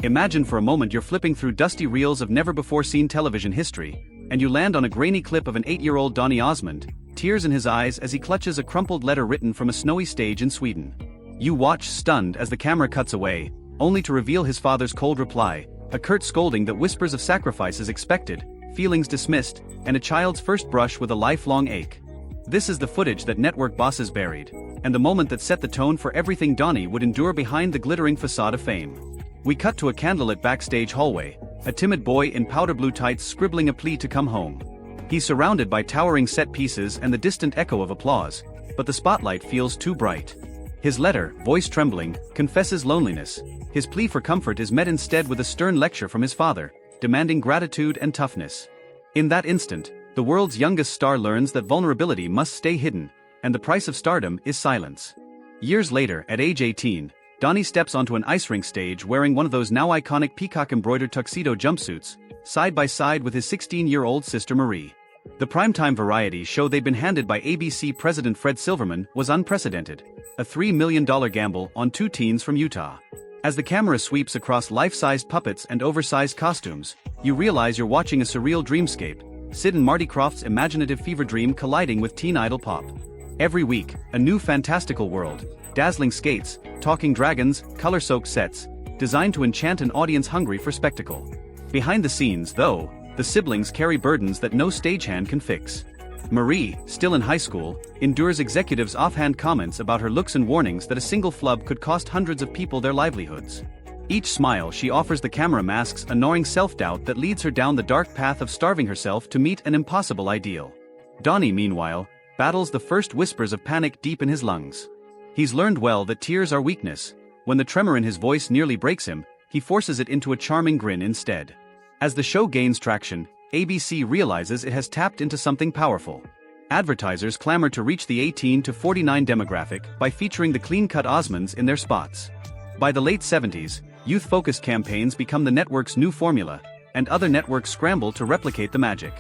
Imagine for a moment you're flipping through dusty reels of never-before-seen television history, and you land on a grainy clip of an 8-year-old Donny Osmond, tears in his eyes as he clutches a crumpled letter written from a snowy stage in Sweden. You watch stunned as the camera cuts away, only to reveal his father's cold reply, a curt scolding that whispers of sacrifices expected, feelings dismissed, and a child's first brush with a lifelong ache. This is the footage that network bosses buried, and the moment that set the tone for everything Donnie would endure behind the glittering facade of fame. We cut to a candlelit backstage hallway, a timid boy in powder blue tights scribbling a plea to come home. He's surrounded by towering set pieces and the distant echo of applause, but the spotlight feels too bright. His letter, voice trembling, confesses loneliness. His plea for comfort is met instead with a stern lecture from his father, demanding gratitude and toughness. In that instant, the world's youngest star learns that vulnerability must stay hidden, and the price of stardom is silence. Years later, at age 18, Donnie steps onto an ice rink stage wearing one of those now iconic peacock-embroidered tuxedo jumpsuits, side by side with his 16-year-old sister Marie. The primetime variety show they'd been handed by ABC President Fred Silverman was unprecedented, a $3 million gamble on two teens from Utah. As the camera sweeps across life-sized puppets and oversized costumes, you realize you're watching a surreal dreamscape, Sid and Marty Krofft's imaginative fever dream colliding with teen idol pop. Every week, a new fantastical world, dazzling skates, talking dragons, color-soaked sets, designed to enchant an audience hungry for spectacle. Behind the scenes, though, the siblings carry burdens that no stagehand can fix. Marie, still in high school, endures executives' offhand comments about her looks and warnings that a single flub could cost hundreds of people their livelihoods. Each smile she offers the camera masks a gnawing self-doubt that leads her down the dark path of starving herself to meet an impossible ideal. Donnie, meanwhile, battles the first whispers of panic deep in his lungs. He's learned well that tears are weakness. When the tremor in his voice nearly breaks him, he forces it into a charming grin instead. As the show gains traction, ABC realizes it has tapped into something powerful. Advertisers clamor to reach the 18 to 49 demographic by featuring the clean-cut Osmonds in their spots. By the late 70s, youth-focused campaigns become the network's new formula, and other networks scramble to replicate the magic.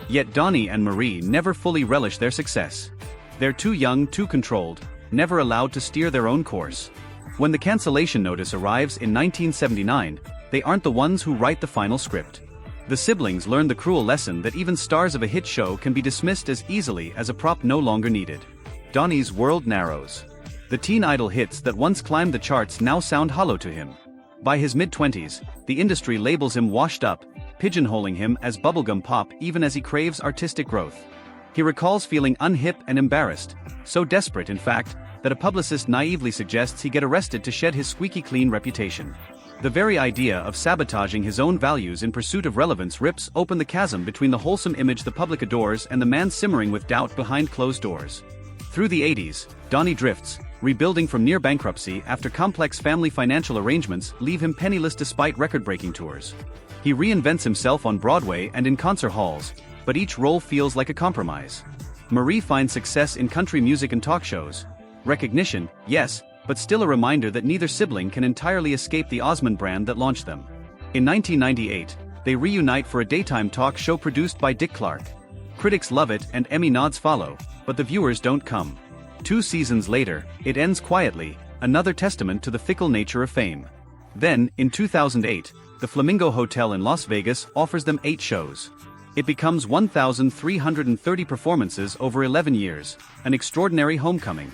Yet Donnie and Marie never fully relish their success. They're too young, too controlled, never allowed to steer their own course. When the cancellation notice arrives in 1979, they aren't the ones who write the final script. The siblings learn the cruel lesson that even stars of a hit show can be dismissed as easily as a prop no longer needed. Donnie's world narrows. The teen idol hits that once climbed the charts now sound hollow to him. By his mid-20s, the industry labels him washed up, pigeonholing him as bubblegum pop even as he craves artistic growth. He recalls feeling unhip and embarrassed, so desperate in fact, that a publicist naively suggests he get arrested to shed his squeaky clean reputation. The very idea of sabotaging his own values in pursuit of relevance rips open the chasm between the wholesome image the public adores and the man simmering with doubt behind closed doors. Through the 80s, Donnie drifts, rebuilding from near bankruptcy after complex family financial arrangements leave him penniless despite record-breaking tours. He reinvents himself on Broadway and in concert halls, but each role feels like a compromise. Marie finds success in country music and talk shows. Recognition, yes, but still a reminder that neither sibling can entirely escape the Osmond brand that launched them. In 1998, they reunite for a daytime talk show produced by Dick Clark. Critics love it and Emmy nods follow, but the viewers don't come. 2 seasons later, it ends quietly, another testament to the fickle nature of fame. Then, in 2008, the Flamingo Hotel in Las Vegas offers them 8 shows. It becomes 1,330 performances over 11 years, an extraordinary homecoming.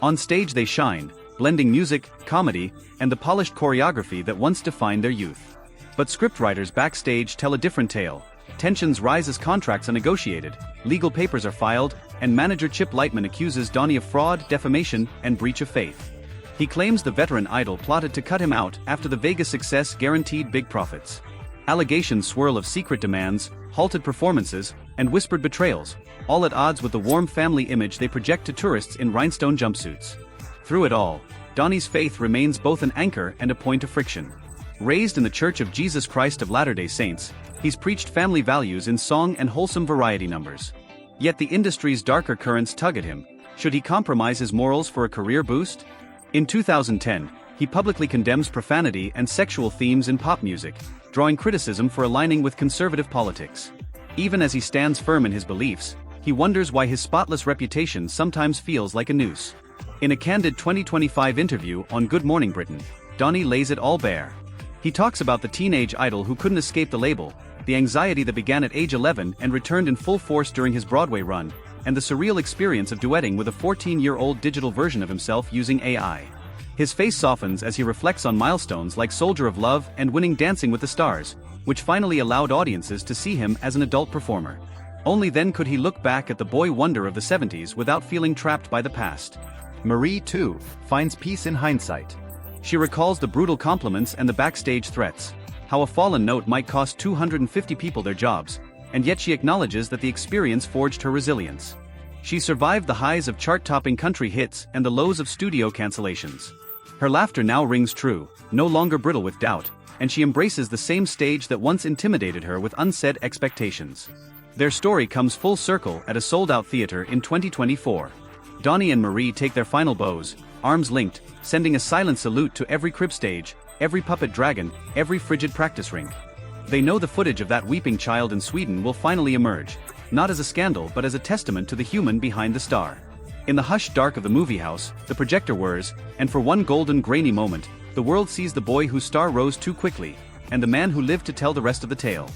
On stage they shine, blending music, comedy, and the polished choreography that once defined their youth. But scriptwriters backstage tell a different tale. Tensions rise as contracts are negotiated, legal papers are filed, and manager Chip Lightman accuses Donnie of fraud, defamation, and breach of faith. He claims the veteran idol plotted to cut him out after the Vegas success guaranteed big profits. Allegations swirl of secret demands, halted performances, and whispered betrayals, all at odds with the warm family image they project to tourists in rhinestone jumpsuits. Through it all, Donnie's faith remains both an anchor and a point of friction. Raised in the Church of Jesus Christ of Latter-day Saints, he's preached family values in song and wholesome variety numbers. Yet the industry's darker currents tug at him. Should he compromise his morals for a career boost? In 2010, he publicly condemns profanity and sexual themes in pop music, drawing criticism for aligning with conservative politics. Even as he stands firm in his beliefs, he wonders why his spotless reputation sometimes feels like a noose. In a candid 2025 interview on Good Morning Britain, Donnie lays it all bare. He talks about the teenage idol who couldn't escape the label, the anxiety that began at age 11 and returned in full force during his Broadway run, and the surreal experience of duetting with a 14-year-old digital version of himself using AI. His face softens as he reflects on milestones like Soldier of Love and winning Dancing with the Stars, which finally allowed audiences to see him as an adult performer. Only then could he look back at the boy wonder of the 70s without feeling trapped by the past. Marie, too, finds peace in hindsight. She recalls the brutal compliments and the backstage threats, how a fallen note might cost 250 people their jobs, and yet she acknowledges that the experience forged her resilience. She survived the highs of chart-topping country hits and the lows of studio cancellations. Her laughter now rings true, no longer brittle with doubt, and she embraces the same stage that once intimidated her with unsaid expectations. Their story comes full circle at a sold-out theater in 2024. Donnie and Marie take their final bows, arms linked, sending a silent salute to every crib stage, every puppet dragon, every frigid practice rink. They know the footage of that weeping child in Sweden will finally emerge, not as a scandal but as a testament to the human behind the star. In the hushed dark of the movie house, the projector whirs, and for one golden grainy moment, the world sees the boy whose star rose too quickly, and the man who lived to tell the rest of the tale.